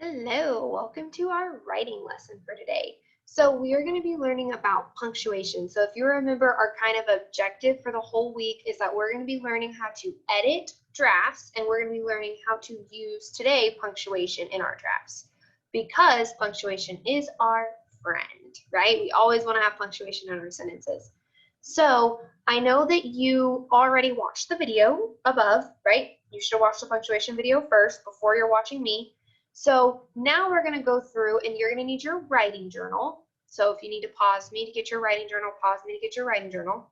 Hello, welcome to our writing lesson for today. So we are going to be learning about punctuation. So if you remember, our kind of objective for the whole week is that we're going to be learning how to edit drafts, and we're going to be learning how to use today punctuation in our drafts, because punctuation is our friend, right? We always want to have punctuation in our sentences. So I know that you already watched the video above, right? You should watch the punctuation video first before you're watching me. So now we're going to go through, and you're going to need your writing journal. So if you need to pause me to get your writing journal, pause me to get your writing journal.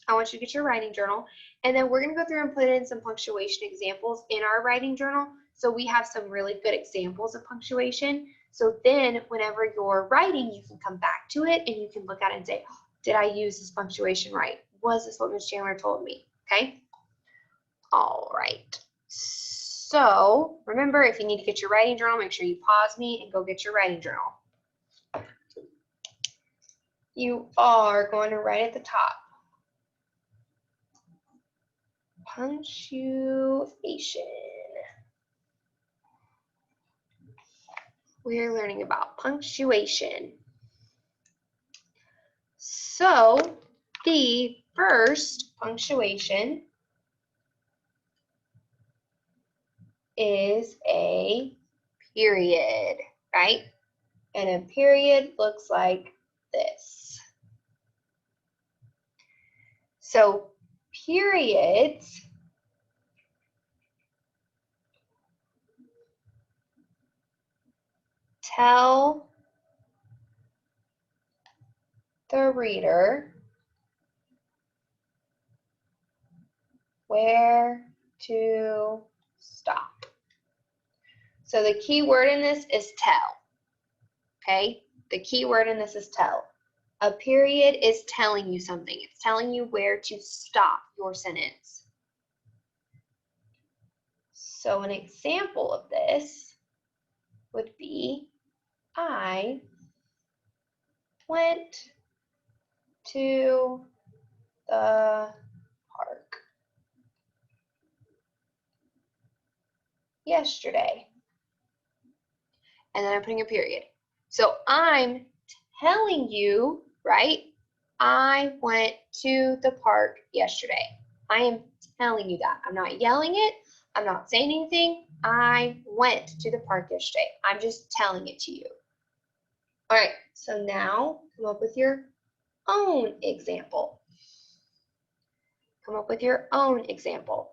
I want you to get your writing journal, and then we're going to go through and put in some punctuation examples in our writing journal. So we have some really good examples of punctuation. So then whenever you're writing, you can come back to it and you can look at it and say, oh, did I use this punctuation right? Was this what Ms. Chandler told me? Okay. All right. So remember, if you need to get your writing journal, make sure you pause me and go get your writing journal. You are going to write at the top. Punctuation. We're learning about punctuation. So the first punctuation is a period, right? And a period looks like this. So periods tell the reader where to stop. So the key word in this is tell, okay? The key word in this is tell. A period is telling you something. It's telling you where to stop your sentence. So an example of this would be, I went to the park yesterday. And then I'm putting a period. So I'm telling you, right? I went to the park yesterday. I am telling you that. I'm not yelling it. I'm not saying anything. I went to the park yesterday. I'm just telling it to you. All right, so now come up with your own example. Come up with your own example.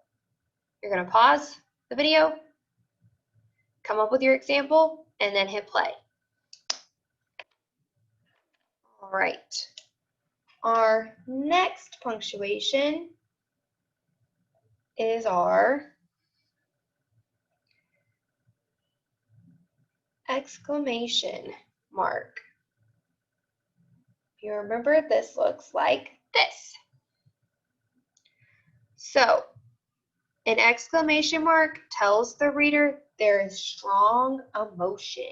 You're going to pause the video, come up with your example, and then hit play. All right. Our next punctuation is our exclamation mark. You remember, this looks like this. So an exclamation mark tells the reader there is strong emotion.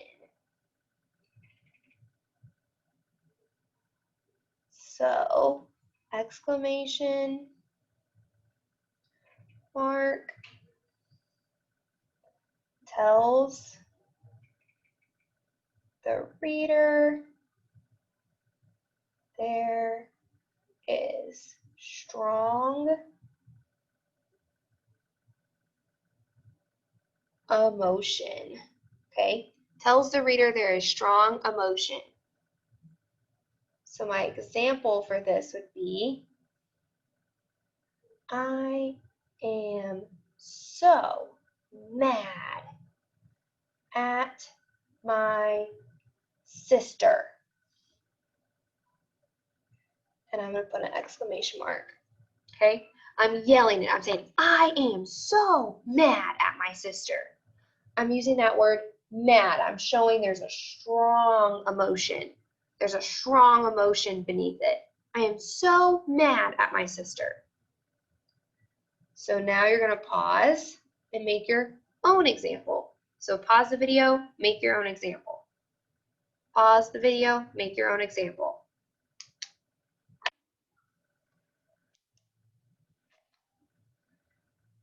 So exclamation mark tells the reader there is strong emotion. Okay, tells the reader there is strong emotion. So my example for this would be, I am so mad at my sister. And I'm going to put an exclamation mark. Okay, I'm yelling it. I'm saying, I am so mad at my sister. I'm using that word mad. I'm showing there's a strong emotion. There's a strong emotion beneath it. I am so mad at my sister. So now you're going to pause and make your own example. So pause the video, make your own example. Pause the video, make your own example.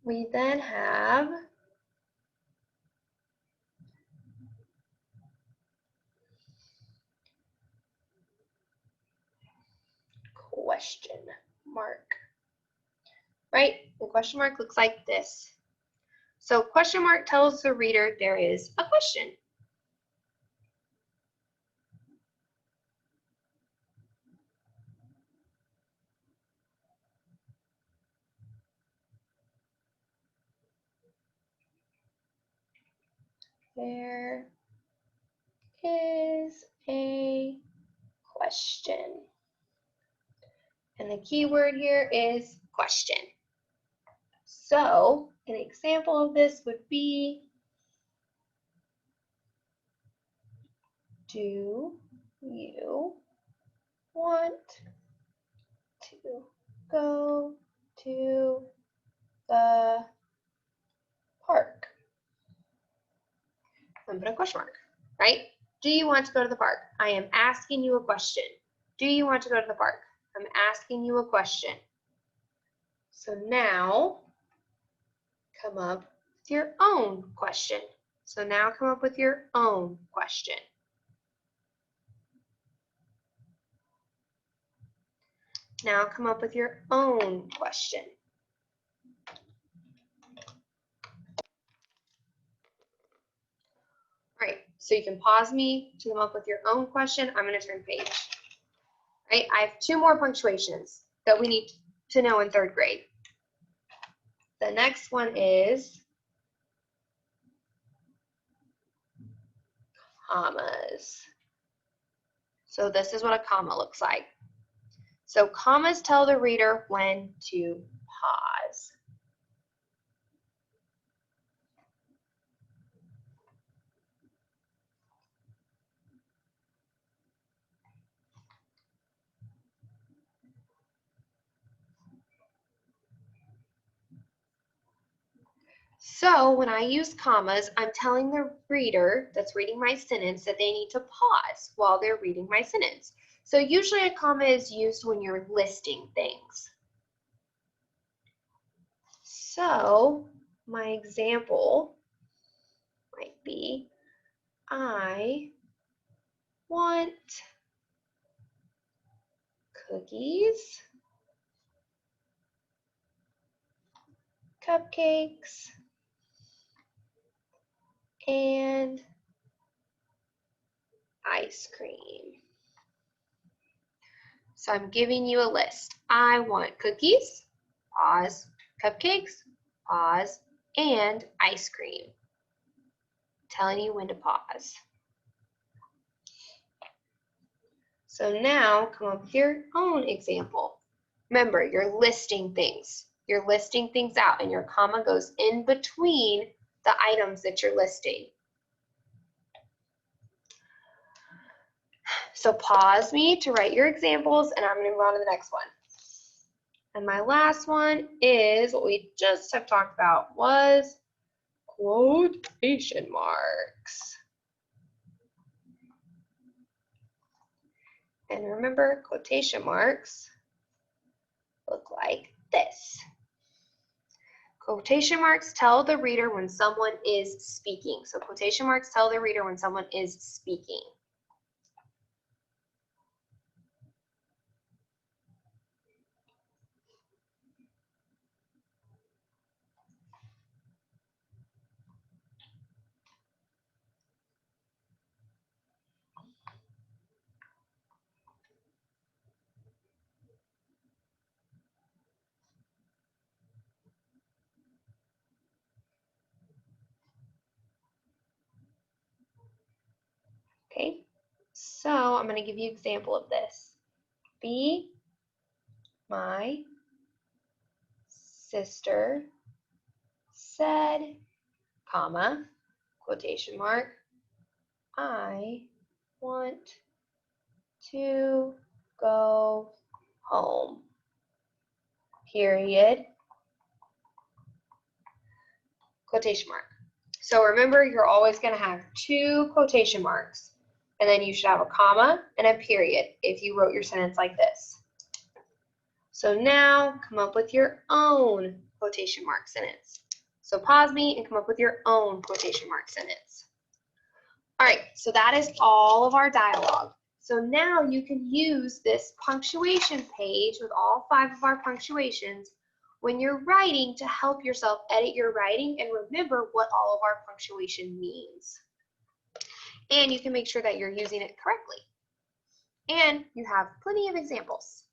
We then have question mark, right? The question mark looks like this. So question mark tells the reader there is a question. There is a question. And the key word here is question. So an example of this would be, do you want to go to the park? And put a question mark, right? Do you want to go to the park? I am asking you a question. Do you want to go to the park? I'm asking you a question. So now come up with your own question. So now come up with your own question. Now come up with your own question. All right, so you can pause me to come up with your own question. I'm going to turn page. Right, I have 2 more punctuations that we need to know in 3rd grade. The next one is commas. So this is what a comma looks like. So commas tell the reader when to pause. So when I use commas, I'm telling the reader that's reading my sentence that they need to pause while they're reading my sentence. So usually a comma is used when you're listing things. So my example might be, I want cookies, cupcakes, and ice cream. So I'm giving you a list. I want cookies, pause, cupcakes, pause, and ice cream. Telling you when to pause. So now come up with your own example. Remember, you're listing things. You're listing things out, and your comma goes in between the items that you're listing. So pause me to write your examples, and I'm going to move on to the next one. And my last one is what we just have talked about, was quotation marks. And remember, quotation marks look like this. Quotation marks tell the reader when someone is speaking. So quotation marks tell the reader when someone is speaking. Okay, so I'm going to give you an example of this. Be my sister said, comma, quotation mark, I want to go home, period, quotation mark. So remember, you're always going to have 2 quotation marks, and then you should have a comma and a period if you wrote your sentence like this. So now come up with your own quotation mark sentence. So pause me and come up with your own quotation mark sentence. All right, so that is all of our dialogue. So now you can use this punctuation page with all 5 of our punctuations when you're writing to help yourself edit your writing and remember what all of our punctuation means. And you can make sure that you're using it correctly. And you have plenty of examples.